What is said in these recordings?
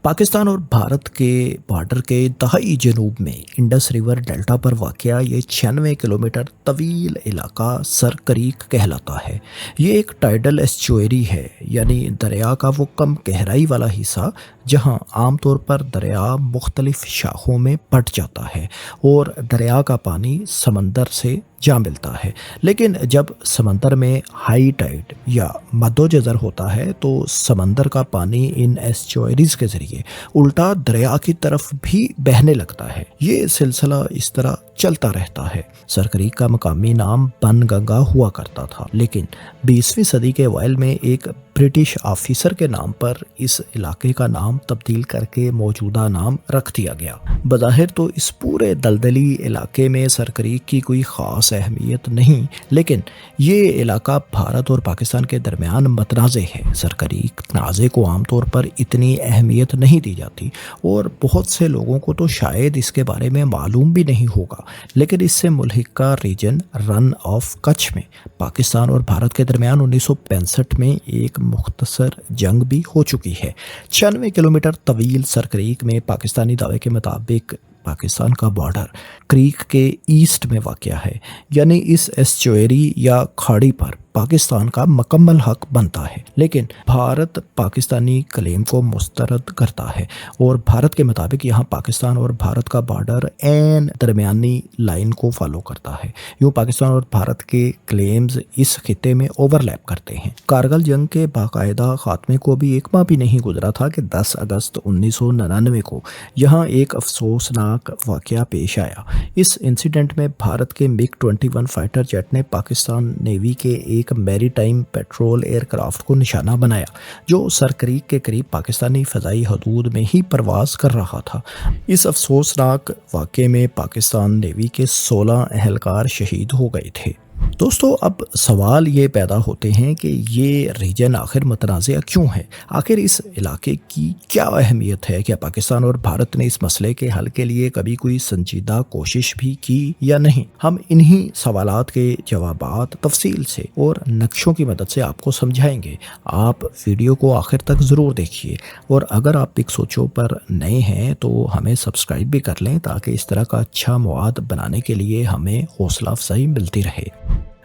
पाकिस्तान और भारत के बॉर्डर के दहाई जनूब में इंडस रिवर डेल्टा पर वाक़या ये 96 किलोमीटर तवील इलाका सर क्रीक कहलाता है। ये एक टाइडल एस्चुएरी है, यानी दरिया का वो कम गहराई वाला हिस्सा जहाँ आमतौर पर दरिया मुख्तलिफ शाखों में बट जाता है और दरिया का पानी समंदर से जा मिलता है। लेकिन जब समंदर में हाई टाइड या मद्दोजज़र होता है तो समंदर का पानी इन एस्चुएरीज के ज़रिए उल्टा दरिया की तरफ भी बहने लगता है। ये सिलसिला इस तरह चलता रहता है। सर क्रीक का मकामी नाम बन गंगा हुआ करता था, लेकिन 20वीं सदी के अवाइल में एक ब्रिटिश ऑफिसर के नाम पर इस इलाके का नाम तब्दील करके मौजूदा नाम रख दिया गया। बज़ाहिर तो इस पूरे दलदली इलाके में सर क्रीक की कोई ख़ास अहमियत नहीं, लेकिन ये इलाका भारत और पाकिस्तान के दरमियान मतनाज़े है। सर क्रीक तनाज़े को आमतौर पर इतनी अहमियत नहीं दी जाती और बहुत से लोगों को तो शायद इसके बारे में मालूम भी नहीं होगा, लेकिन इससे मुल्हिका रीजन रन ऑफ कच्छ में पाकिस्तान और भारत के दरमियान 1965 में एक मुख्तसर जंग भी हो चुकी है। 96 किलोमीटर तवील सर क्रीक में पाकिस्तानी दावे के मुताबिक पाकिस्तान का बॉर्डर क्रीक के ईस्ट में वाक़या है, यानी इस एस्चुएरी या खाड़ी पर पाकिस्तान का मुकम्मल हक बनता है। लेकिन भारत पाकिस्तानी क्लेम को मुस्तरद करता है और भारत के मुताबिक यहाँ पाकिस्तान और भारत का बॉर्डर एन दरमियानी लाइन को फॉलो करता है। यूँ पाकिस्तान और भारत के क्लेम्स इस खिते में ओवरलैप करते हैं। कारगिल जंग के बाकायदा खात्मे को भी एक माह भी नहीं गुजरा था कि 10 अगस्त 1999 को यहाँ एक अफसोसनाक वाक़या पेश आया। इस इंसिडेंट में भारत के मिग 21 फाइटर जेट ने पाकिस्तान नेवी के एक मैरीटाइम पेट्रोल एयरक्राफ्ट को निशाना बनाया, जो सर क्रीक के करीब पाकिस्तानी फ़ज़ाई हदूद में ही परवाज़ कर रहा था। इस अफसोसनाक वाक़े में पाकिस्तान नेवी के 16 एहलकार शहीद हो गए थे। दोस्तों, अब सवाल ये पैदा होते हैं कि ये रीजन आखिर मुतनाज़ा क्यों है? आखिर इस इलाके की क्या अहमियत है? क्या पाकिस्तान और भारत ने इस मसले के हल के लिए कभी कोई संजीदा कोशिश भी की या नहीं? हम इन्हीं सवालात के जवाबात तफसील से और नक्शों की मदद से आपको समझाएंगे। आप वीडियो को आखिर तक ज़रूर देखिए और अगर आप पिक सोचो पर नए हैं तो हमें सब्सक्राइब भी कर लें, ताकि इस तरह का अच्छा मवाद बनाने के लिए हमें हौसला अफजाई मिलती रहे।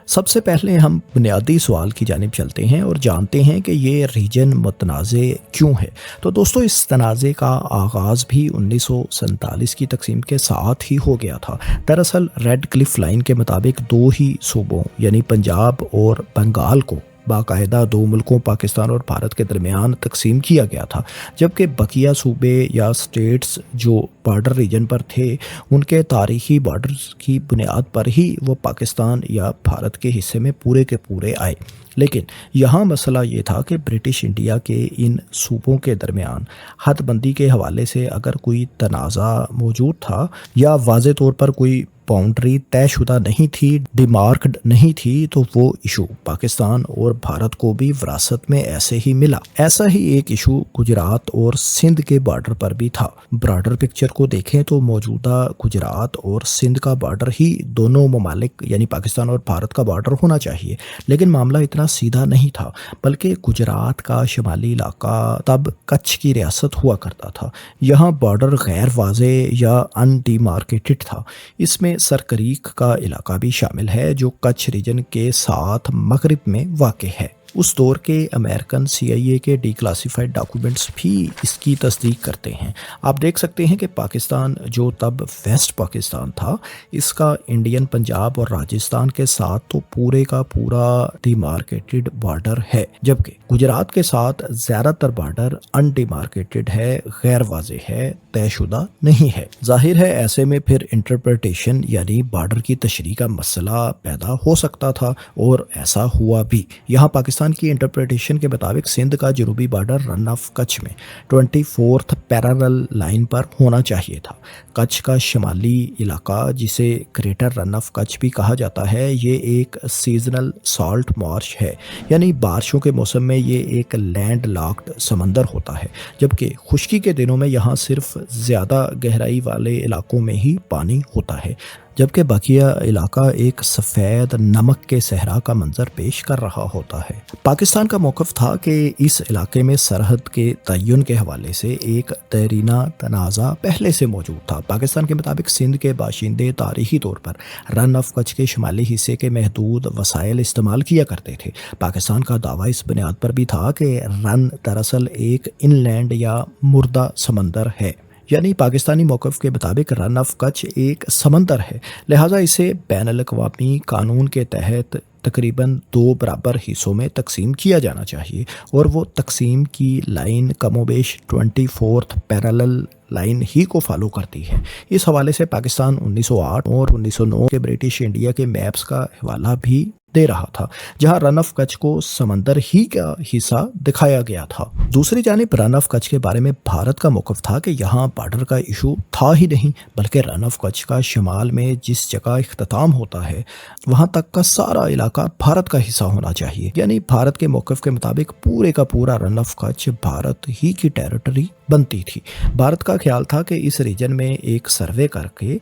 सबसे पहले हम बुनियादी सवाल की जानिब चलते हैं और जानते हैं कि ये रीजन मुतनाज़े क्यों है। तो दोस्तों, इस तनाज़े का आगाज़ भी 1947 की तकसीम के साथ ही हो गया था। दरअसल रेड क्लिफ लाइन के मुताबिक दो ही सूबों यानी पंजाब और बंगाल को बाकायदा दो मुल्कों पाकिस्तान और भारत के दरमियान तकसीम किया गया था, जबकि बकिया सूबे या स्टेट्स जो बॉर्डर रीजन पर थे उनके तारीखी बॉर्डर्स की बुनियाद पर ही वो पाकिस्तान या भारत के हिस्से में पूरे के पूरे आए। लेकिन यहाँ मसला ये था कि ब्रिटिश इंडिया के इन सूबों के दरमियान हदबंदी के हवाले से अगर कोई तनाज़ा मौजूद था या वाज़े तौर पर कोई बाउंड्री तयशुदा नहीं थी, डिमार्क्ड नहीं थी, तो वो इशू पाकिस्तान और भारत को भी विरासत में ऐसे ही मिला। ऐसा ही एक इशू गुजरात और सिंध के बॉर्डर पर भी था। ब्रॉडर पिक्चर को देखें तो मौजूदा गुजरात और सिंध का बॉर्डर ही दोनों ममालिक यानी पाकिस्तान और भारत का बॉर्डर होना चाहिए, लेकिन मामला इतना सीधा नहीं था, बल्कि गुजरात का शुमाली इलाका तब कच्छ की रियासत हुआ करता था। यहाँ बॉर्डर गैर वाज़े या अनडिमार्केटेड था। इसमें सर क्रीक का इलाका भी शामिल है, जो कच्छ रीजन के साथ मगरिब में वाक़ है। उस दौर के अमेरिकन CIA के डिक्लासिफाइड डॉक्यूमेंट्स भी इसकी तस्दीक करते हैं। आप देख सकते हैं कि पाकिस्तान जो तब वेस्ट पाकिस्तान था, इसका इंडियन पंजाब और राजस्थान के साथ तो पूरे का पूरा डिमार्केटेड बॉर्डर है, जबकि गुजरात के साथ ज़्यादातर बॉर्डर अनडिमार्केटेड है, गैर वाज़े है, तयशुदा नहीं है। जाहिर है ऐसे में फिर इंटरप्रिटेशन यानी बॉर्डर की तशरीह का मसला पैदा हो सकता था और ऐसा हुआ भी। यहाँ पाकिस्तान की इंटरप्रिटेशन के मुताबिक सिंध का जनूबी बॉर्डर रन ऑफ कच्छ में 24th पैरेलल लाइन पर होना चाहिए था। कच्छ का शुमाली इलाका, जिसे ग्रेटर रन ऑफ कच्छ भी कहा जाता है, ये एक सीजनल सॉल्ट मार्श है, यानी बारिशों के मौसम में ये एक लैंड लॉक्ड समंदर होता है, जबकि खुश्की के दिनों में यहाँ सिर्फ ज़्यादा गहराई वाले इलाकों में ही पानी होता है। جبکہ بقیہ علاقہ ایک سفید نمک کے صحرا کا منظر پیش کر رہا ہوتا ہے۔ پاکستان کا موقف تھا کہ اس علاقے میں سرحد کے تعین کے حوالے سے ایک دیرینہ تنازع پہلے سے موجود تھا۔ پاکستان کے مطابق سندھ کے باشندے تاریخی طور پر رن آف کچھ کے شمالی حصے کے محدود وسائل استعمال کیا کرتے تھے۔ پاکستان کا دعویٰ اس بنیاد پر بھی تھا کہ رن دراصل ایک ان لینڈ یا مردہ سمندر ہے، یعنی پاکستانی موقف کے مطابق رن آف کچھ ایک سمندر ہے، لہٰذا اسے بین الاقوامی قانون کے تحت تقریباً 2 برابر حصوں میں تقسیم کیا جانا چاہیے، اور وہ تقسیم کی لائن کم و بیش 24 پیرالل لائن ہی کو فالو کرتی ہے۔ اس حوالے سے پاکستان 1908 اور 1909 کے برٹش انڈیا کے میپس کا حوالہ بھی دے رہا تھا، جہاں رن آف کچھ کو سمندر ہی کا حصہ دکھایا گیا تھا۔ دوسری جانب رن آف کچھ کے بارے میں بھارت کا موقف تھا کہ یہاں بارڈر کا ایشو تھا ہی نہیں، بلکہ رن آف کچھ کا شمال میں جس جگہ اختتام ہوتا ہے وہاں تک کا سارا علاقہ بھارت کا حصہ ہونا چاہیے، یعنی بھارت کے موقف کے مطابق پورے کا پورا رن آف کچھ بھارت ہی کی ٹیریٹری بنتی تھی۔ بھارت کا خیال تھا کہ اس ریجن میں ایک سروے کر کے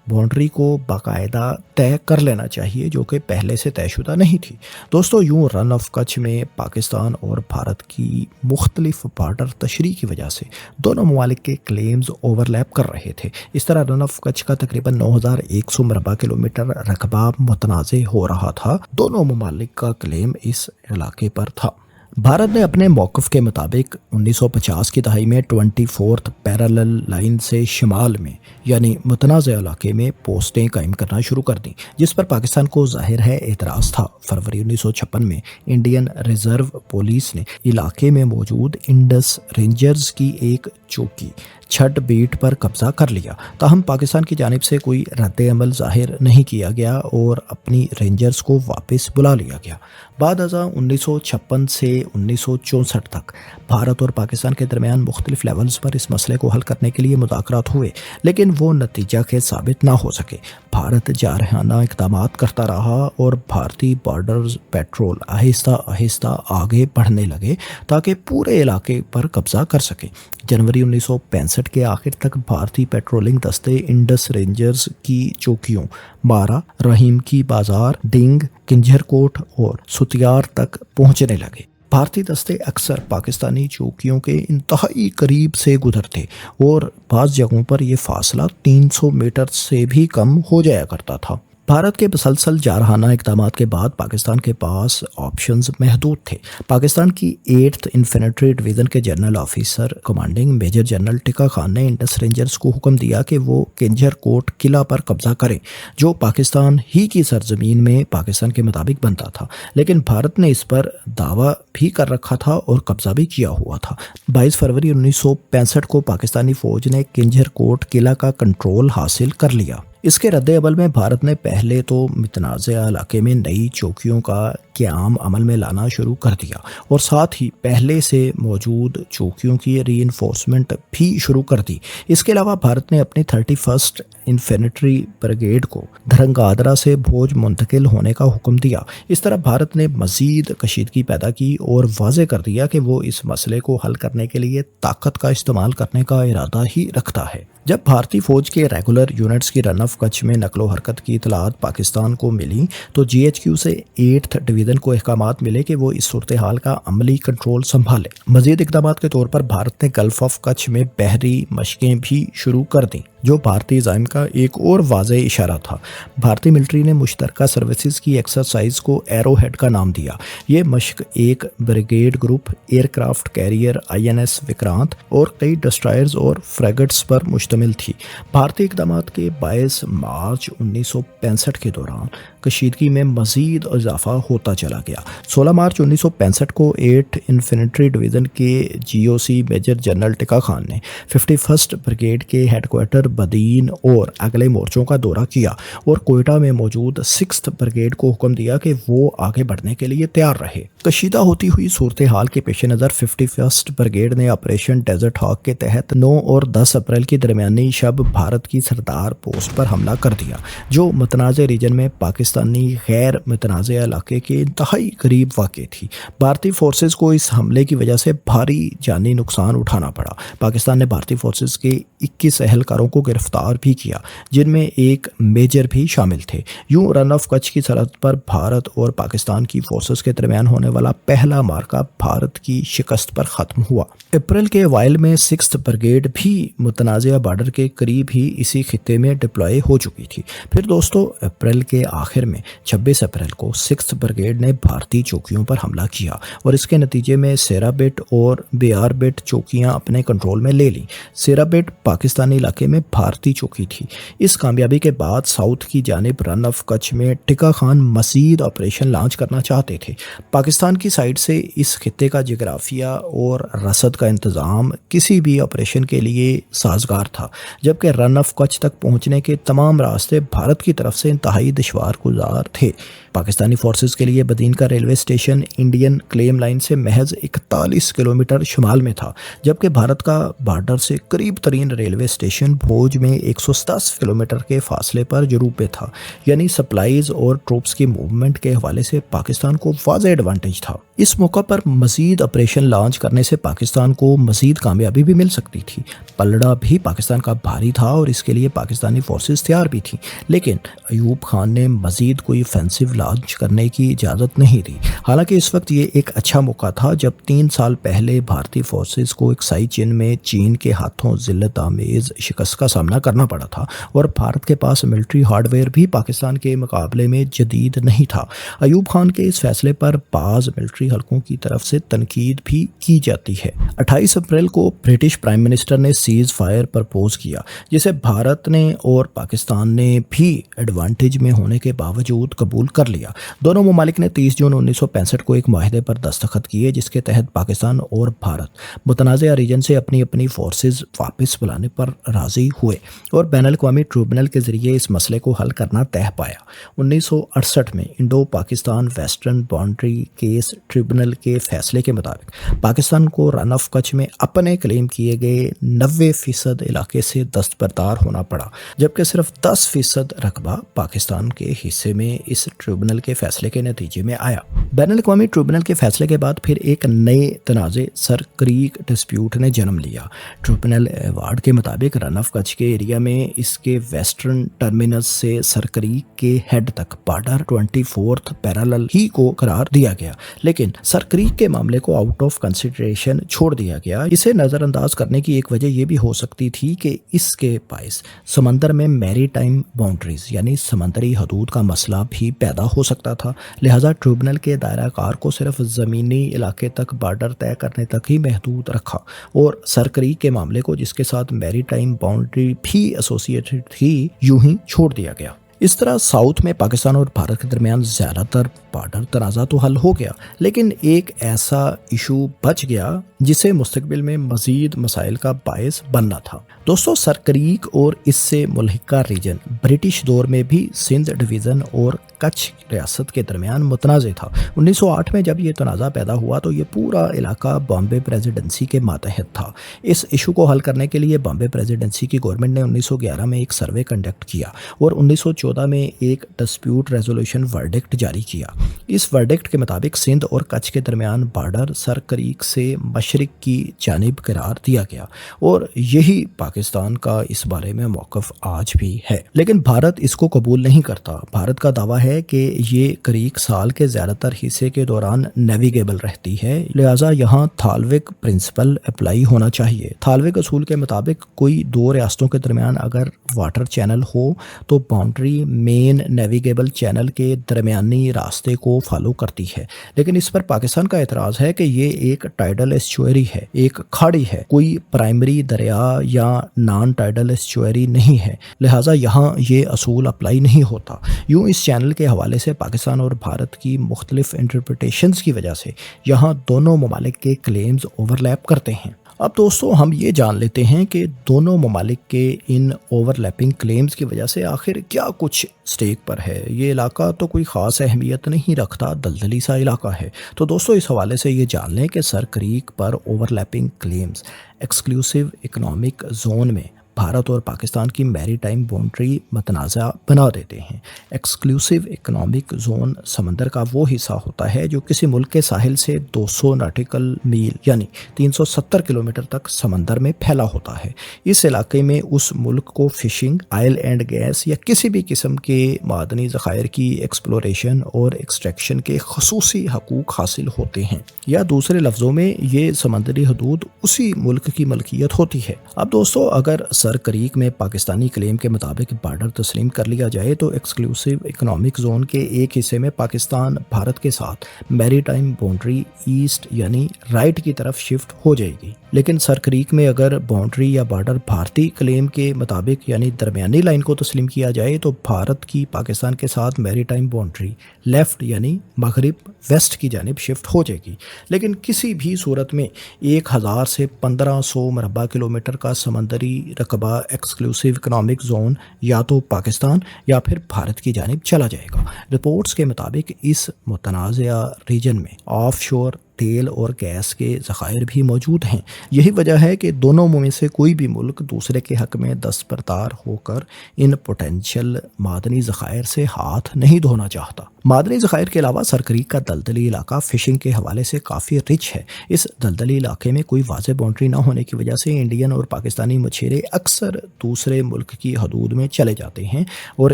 باؤنڈری کو باقاعدہ طے کر لینا چاہیے، جو کہ پہلے سے طے شدہ نہیں تھی۔ دوستو، یوں رن آف کچھ میں پاکستان اور بھارت کی مختلف بارڈر تشریح کی وجہ سے دونوں ممالک کے کلیمز اوورلیپ کر رہے تھے۔ اس طرح رن آف کچھ کا تقریباً 9100 مربع کلومیٹر رقبہ متنازع ہو رہا تھا۔ دونوں ممالک کا کلیم اس علاقے پر تھا۔ بھارت نے اپنے موقف کے مطابق 1950 کی دہائی میں 24 پیرالل لائن سے شمال میں یعنی متنازع علاقے میں پوسٹیں قائم کرنا شروع کر دیں، جس پر پاکستان کو ظاہر ہے اعتراض تھا۔ فروری 1956 میں انڈین ریزرو پولیس نے علاقے میں موجود انڈس رینجرز کی ایک چوکی چھٹ بیٹ پر قبضہ کر لیا، تاہم پاکستان کی جانب سے کوئی رد عمل ظاہر نہیں کیا گیا اور اپنی رینجرز کو واپس بلا لیا گیا۔ بعد ازاں 1956 سے 1964 تک بھارت اور پاکستان کے درمیان مختلف لیولز پر اس مسئلے کو حل کرنے کے لیے مذاکرات ہوئے، لیکن وہ نتیجہ کے ثابت نہ ہو سکے۔ بھارت جارحانہ اقدامات کرتا رہا اور بھارتی بارڈرز پیٹرول آہستہ آہستہ آگے بڑھنے لگے تاکہ پورے علاقے پر قبضہ کر سکے۔ جنوری 1965 کے آخر تک بھارتی پیٹرولنگ دستے انڈس رینجرز کی چوکیوں مارا، رحیم کی بازار، ڈنگ، کنجھر کوٹ اور ستیار تک پہنچنے لگے۔ بھارتی دستے اکثر پاکستانی چوکیوں کے انتہائی قریب سے گزرتے اور بعض جگہوں پر یہ فاصلہ 300 میٹر سے بھی کم ہو جایا کرتا تھا۔ بھارت کے مسلسل جارحانہ اقدامات کے بعد پاکستان کے پاس آپشنز محدود تھے۔ پاکستان کی 8th انفینٹری ڈویژن کے general officer commanding major general Tikka Khan نے انڈس رینجرز کو حکم دیا کہ وہ کنجھر کوٹ قلعہ پر قبضہ کریں، جو پاکستان ہی کی سرزمین میں پاکستان کے مطابق بنتا تھا، لیکن بھارت نے اس پر دعویٰ بھی کر رکھا تھا اور قبضہ بھی کیا ہوا تھا۔ 22 فروری 1965 کو پاکستانی فوج نے کنجھر کوٹ قلعہ کا کنٹرول حاصل کر لیا۔ اس کے رد عمل میں بھارت نے پہلے تو متنازع علاقے میں نئی چوکیوں کا قیام عمل میں لانا شروع کر دیا اور ساتھ ہی پہلے سے موجود چوکیوں کی ری انفورسمنٹ بھی شروع کر دی۔ اس کے علاوہ بھارت نے اپنی 31 انفینٹری بریگیڈ کو دھرنگادرا سے بھوج منتقل ہونے کا حکم دیا۔ اس طرح بھارت نے مزید کشیدگی پیدا کی اور واضح کر دیا کہ وہ اس مسئلے کو حل کرنے کے لیے طاقت کا استعمال کرنے کا ارادہ ہی رکھتا ہے۔ جب بھارتی فوج کے ریگولر یونٹس کی رن آف کچھ میں نقل و حرکت کی اطلاعات پاکستان کو ملی تو GHQ سے 8th ڈویژن کو احکامات ملے کہ وہ اس صورتحال کا عملی کنٹرول سنبھالے۔ مزید اقدامات کے طور پر بھارت نے گلف آف کچھ میں بحری مشقیں بھی شروع کر دیں، جو بھارتی عزائم کا ایک اور واضح اشارہ تھا۔ بھارتی ملٹری نے مشترکہ سروسز کی ایکسرسائز کو ایرو ہیڈ کا نام دیا۔ یہ مشق ایک brigade group, aircraft carrier INS Vikrant اور کئی ڈسٹرائرز اور فریگٹس پر مشتمل تھی۔ بھارتی اقدامات کے باعث مارچ 1965 کے دوران کشیدگی میں مزید اضافہ ہوتا چلا گیا۔ 16 مارچ 1965 کو 8 انفینٹری ڈویژن کے GOC major general Tikka Khan نے 51 بریگیڈ کے ہیڈ کوارٹر بدین اور اگلے مورچوں کا دورہ کیا اور کوئٹہ میں موجود 6th بریگیڈ کو حکم دیا کہ وہ آگے بڑھنے کے لیے تیار رہے۔ کشیدہ ہوتی ہوئی صورتحال کے پیش نظر 51 بریگیڈ نے آپریشن ڈیزرٹ ہاک کے تحت 9 اور 10 اپریل کی درمیانی شب بھارت کی سردار پوسٹ پر حملہ کر دیا، جو متنازع ریجن میں پاکستانی غیر متنازع علاقے کے انتہائی قریب واقع تھی۔ بھارتی فورسز کو اس حملے کی وجہ سے بھاری جانی نقصان اٹھانا پڑا۔ پاکستان نے بھارتی فورسز کے 21 اہلکاروں کو गिरफ्तार भी किया, जिनमें एक मेजर भी शामिल थे। यूं रन ऑफ कच्छ की सरहद पर भारत और पाकिस्तान की फोर्सेस के दरमियान होने वाला पहला मार्का भारत की शिकस्त पर ख़त्म हुआ। अप्रैल के वाइल में 6th ब्रिगेड भी मुतनाज़िया बॉर्डर के करीब ही इसी खित्ते में डिप्लॉय हो चुकी थी। फिर दोस्तों अप्रैल के आखिर में 26 अप्रैल को 6th ब्रिगेड ने भारतीय चौकियों पर हमला किया और इसके नतीजे में सेराबिट और बेयारबिट चौकियां अपने कंट्रोल में ले लीं। सेराबिट पाकिस्तानी इलाके में भारतीय चौकी थी। इस कामयाबी के बाद साउथ की जानिब रन ऑफ कच्छ में टिक्का खान मज़ीद ऑपरेशन लॉन्च करना चाहते थे। पाकिस्तान की साइड से इस खित्ते का जिग्राफिया और रसद का इंतज़ाम किसी भी ऑपरेशन के लिए साजगार था, जबकि रन ऑफ कच्छ तक पहुंचने के तमाम रास्ते भारत की तरफ से इंतहाई दुश्वार गुजार थे। पाकिस्तानी फोर्सेस के लिए बदीन का railway station Indian claim line से महज 41 किलोमीटर शुमाल में था, जबकि भारत का बॉर्डर से करीब तरीन रेलवे स्टेशन भोज में 110 किलोमीटर के फासले पर जुनूब में था। यानी सप्लाईज और ट्रूप्स की मूवमेंट के हवाले से पाकिस्तान को वाज़ेह एडवांटेज था। इस मौका पर मज़ीद ऑपरेशन लॉन्च करने से पाकिस्तान को मज़ीद कामयाबी भी मिल सकती थी। पलड़ा भी पाकिस्तान का भारी था और इसके लिए पाकिस्तानी फोर्सेस तैयार भी थी, लेकिन अयूब खान ने मज़ीद कोई ऑफेंसिव लॉन्च करने की इजाज़त नहीं दी। हालांकि इस वक्त ये एक अच्छा मौका था जब 3 साल पहले भारतीय फोर्सेस को एक्साई चिन में चीन के हाथों जिल्लत आमेज़ शिकस्त का सामना करना पड़ा था और भारत के पास मिलिट्री हार्डवेयर भी पाकिस्तान के मुकाबले में जदीद नहीं था। अयूब खान के इस फैसले पर बाज़ मिलिट्री हलकों की तरफ से तनकीद भी की जाती है। 28 अप्रैल को ब्रिटिश प्राइम मिनिस्टर ने सीज़ फायर प्रपोज किया, जिसे भारत ने और पाकिस्तान ने भी एडवांटेज में होने के बावजूद कबूल कर लिया। दोनों ममालिक ने 30 जून 1965 को एक माहिदे पर दस्तखत किए, जिसके तहत पाकिस्तान और भारत मुतनाज़िया रीजन से अपनी अपनी फोर्सेज वापस बुलाने पर राज़ी हुए और बैनुल-अक़वामी ट्रिब्यूनल के ज़रिए इस मसले को हल करना तय पाया। 1968 में Indo Pakistan western boundary case tribunal के फैसले के मुताबिक पाकिस्तान को रन ऑफ कच्छ में अपने क्लेम किए गए 90% इलाके से दस्तबरदार होना पड़ा, जबकि सिर्फ 10% रकबा पाकिस्तान के हिस्से में इस ट्रिब्यूनल के फैसले के नतीजे में आया। बैनुल-अक़वामी ट्रिब्यूनल के फैसले के बाद फिर एक नए तनाज़े सर क्रीक डिस्प्यूट ने जन्म लिया। ट्रिब्यूनल अवार्ड के मुताबिक रन ऑफ कच्छ के एरिया में इसके वेस्टर्न टर्मिनस से सर क्रीक के हेड तक बॉर्डर 24th पैरेलल ही को करार दिया गया, लेकिन सर क्रीक के मामले को आउट ऑफ कंसिडरेशन छोड़ दिया गया। इसे नज़रअंदाज करने की एक वजह यह भी हो सकती थी कि इसके बायस समंदर में मैरीटाइम बाउंड्रीज यानी समंदरी हदूद का मसला भी पैदा हो सकता था। लिहाजा ट्रिब्यूनल के दायरा कार को सिर्फ ज़मीनी इलाके तक बॉर्डर तय करने तक ही महदूद रखा और सर क्रीक के मामले को, जिसके साथ मैरीटाइम बाउंड्री भी एसोसिएटेड थी, यूं ही छोड़ दिया गया। इस तरह साउथ में पाकिस्तान और भारत के दरमियान ज़्यादातर बॉर्डर तनाज़ा तो हल हो गया, लेकिन एक ऐसा इशू बच गया जिसे मुस्तकबिल में मज़ीद मसाइल का बायस बनना था। दोस्तों, सर क्रीक और इससे मुल्हिका रीजन ब्रिटिश दौर में भी सिंध डिवीज़न और कच्छ रियासत के दरमियान मुतनाज़ था। 1908 में जब ये तनाज़ा पैदा हुआ तो ये पूरा इलाका बॉम्बे प्रेसिडेंसी के मातहत था। इस इशू को हल करने के लिए बॉम्बे प्रेसिडेंसी की गवर्नमेंट ने 1911 में एक सर्वे कंडक्ट किया और 1914 में एक डिस्प्यूट रेजोल्यूशन वर्डिक्ट जारी किया। इस वर्डिक्ट के मुताबिक सिंध और कच्छ के दरमियान बॉर्डर सर क्रीक से मशरिक की जानिब करार दिया गया और यही पाकिस्तान का इस बारे में मौक़िफ़ आज भी है, लेकिन भारत इसको कबूल नहीं करता। भारत का दावा है कि ये क्रीक साल के ज़्यादातर हिस्से के दौरान नेविगेबल रहती है, लिहाजा यहाँ थालविक प्रिंसिपल अप्लाई होना चाहिए। थालविक असूल के मुताबिक कोई दो रियासतों के दरमियान अगर वाटर चैनल हो तो बाउंड्री मेन नेविगेबल चैनल के दरमियानी रास्ते को फॉलो करती है, लेकिन इस पर पाकिस्तान का एतराज़ है कि ये एक टाइडल एस्चुअरी है, एक खाड़ी है, कोई प्राइमरी दरिया या नॉन टाइडल एस्चुअरी नहीं है, लिहाजा यहाँ ये असूल अप्लाई नहीं होता। यूँ इस चैनल के हवाले से पाकिस्तान और भारत की मुख्तलिफ इंटरप्रिटेशंस की वजह से यहाँ दोनों ममालिक के क्लेम्स ओवरलैप करते हैं। अब दोस्तों, हम ये जान लेते हैं कि दोनों ममालिक के इन ओवरलैपिंग क्लेम्स की वजह से आखिर क्या कुछ स्टेक पर है। ये इलाका तो कोई ख़ास अहमियत नहीं रखता, दलदली सा इलाका है। तो दोस्तों, इस हवाले से ये जान लें कि सर क्रीक पर overlapping claims exclusive economic zone में भारत और पाकिस्तान की मैरीटाइम बाउंड्री मतनाज़ा बना देते हैं। एक्सक्लूसिव इकोनॉमिक जोन समंदर का वो हिस्सा होता है जो किसी मुल्क के साहिल से 200 नॉटिकल मील यानी 370 किलोमीटर तक समंदर में फैला होता है। इस इलाके में उस मुल्क को फिशिंग, ऑयल एंड गैस या किसी भी किस्म के मादनी ज़खायर की एक्सप्लोरेशन और एक्सट्रैक्शन के खसूसी हकूक़ हासिल होते हैं, या दूसरे लफ्ज़ों में ये समंदरी हदूद उसी मुल्क की मलकियत होती है। अब दोस्तों, अगर सर क्रीक में पाकिस्तानी क्लेम के मुताबिक बॉर्डर तस्लीम कर लिया जाए तो एक्सक्लूसिव इकोनॉमिक जोन के एक हिस्से में पाकिस्तान भारत के साथ मैरीटाइम बाउंड्री ईस्ट यानी राइट की तरफ शिफ्ट हो जाएगी। लेकिन सर क्रीक में अगर बाउंड्री या बॉर्डर भारतीय क्लेम के मुताबिक यानी दरमियानी लाइन को तस्लीम किया जाए तो भारत की पाकिस्तान के साथ मैरीटाइम बाउंड्री लेफ़्ट यानी मगरिब वेस्ट की जानिब शिफ्ट हो जाएगी। लेकिन किसी भी सूरत में 1000 से 1500 मरबा किलोमीटर का समंदरी रकबा एक्सक्लूसिव इकोनॉमिक जोन या तो पाकिस्तान या फिर भारत की जानिब चला जाएगा। रिपोर्ट्स के मुताबिक इस मुतनाज़ा रीजन में ऑफशोर तेल और गैस के ज़खायर भी मौजूद हैं। यही वजह है कि दोनों में से कोई भी मुल्क दूसरे के हक़ में दस्तबरदार होकर इन पोटेंशियल मादनी ज़खायर से हाथ नहीं धोना चाहता। मादनी ज़खायर के अलावा सर क्रीक का दलदली इलाका फ़िशिंग के हवाले से काफ़ी रिच है। इस दलदली इलाके में कोई वाज़ेह बाउंड्री ना होने की वजह से इंडियन और पाकिस्तानी मछेरे अक्सर दूसरे मुल्क की हदूद में चले जाते हैं और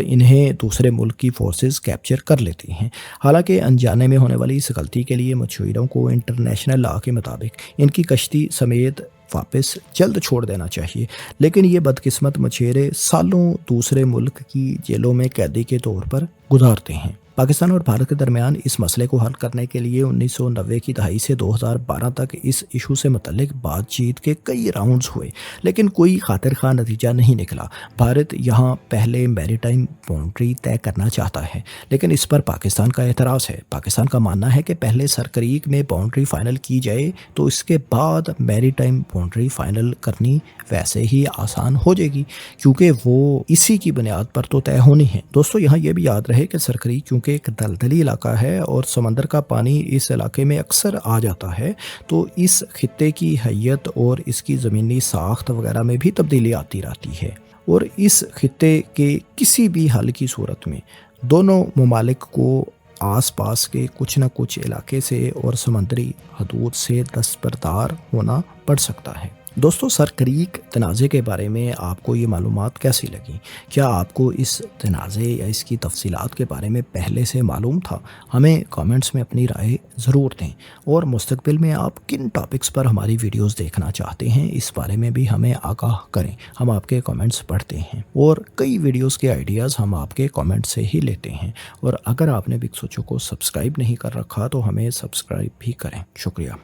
इन्हें दूसरे मुल्क की फोर्सेस कैप्चर कर लेती हैं। हालांकि अनजाने में होने वाली इस गलती के लिए मछुआरों को इंटरनेशनल लॉ के मुताबिक इनकी कश्ती समेत वापस जल्द छोड़ देना चाहिए। लेकिन ये बदकिस्मत मछेरे सालों दूसरे मुल्क की जेलों में कैदी के तौर पर गुजारते हैं। पाकिस्तान और भारत के दरमियान इस मसले को हल करने के लिए 1990 की दहाई से 2012 तक इस इशू से मुतल्लिक बातचीत के कई राउंड्स हुए, लेकिन कोई खातिर खा नतीजा नहीं निकला। भारत यहाँ पहले मैरीटाइम बाउंड्री तय करना चाहता है, लेकिन इस पर पाकिस्तान का एतराज़ है। पाकिस्तान का मानना है कि पहले सर क्रीक में बाउंड्री फाइनल की जाए तो इसके बाद मैरीटाइम बाउंड्री फाइनल करनी वैसे ही आसान हो जाएगी, क्योंकि वो इसी की बुनियाद पर तो तय होनी है। दोस्तों, यहाँ ये भी याद रहे कि सर क्रीक क्योंकि एक दलदली इलाका है और समंदर का पानी इस इलाके में अक्सर आ जाता है, तो इस खित्ते की हैयत और इसकी ज़मीनी साख्त वगैरह में भी तब्दीली आती रहती है। और इस खित्ते के किसी भी हल की सूरत में दोनों ममालिक को आसपास के कुछ न कुछ इलाके से और समंदरी हदूद से दस्तबरदार होना पड़ सकता है। दोस्तों, सर क्रीक तनाज़े के बारे में आपको ये मालूमात कैसी लगी? क्या आपको इस तनाज़े या इसकी तफसीलात के बारे में पहले से मालूम था? हमें कमेंट्स में अपनी राय ज़रूर दें, और मुस्तक़बिल में आप किन टॉपिक्स पर हमारी वीडियोस देखना चाहते हैं इस बारे में भी हमें आगाह करें। हम आपके कमेंट्स पढ़ते हैं और कई वीडियोज़ के आइडियाज़ हम आपके कमेंट से ही लेते हैं। और अगर आपने बिग सोचो को सब्सक्राइब नहीं कर रखा तो हमें सब्सक्राइब भी करें। शुक्रिया।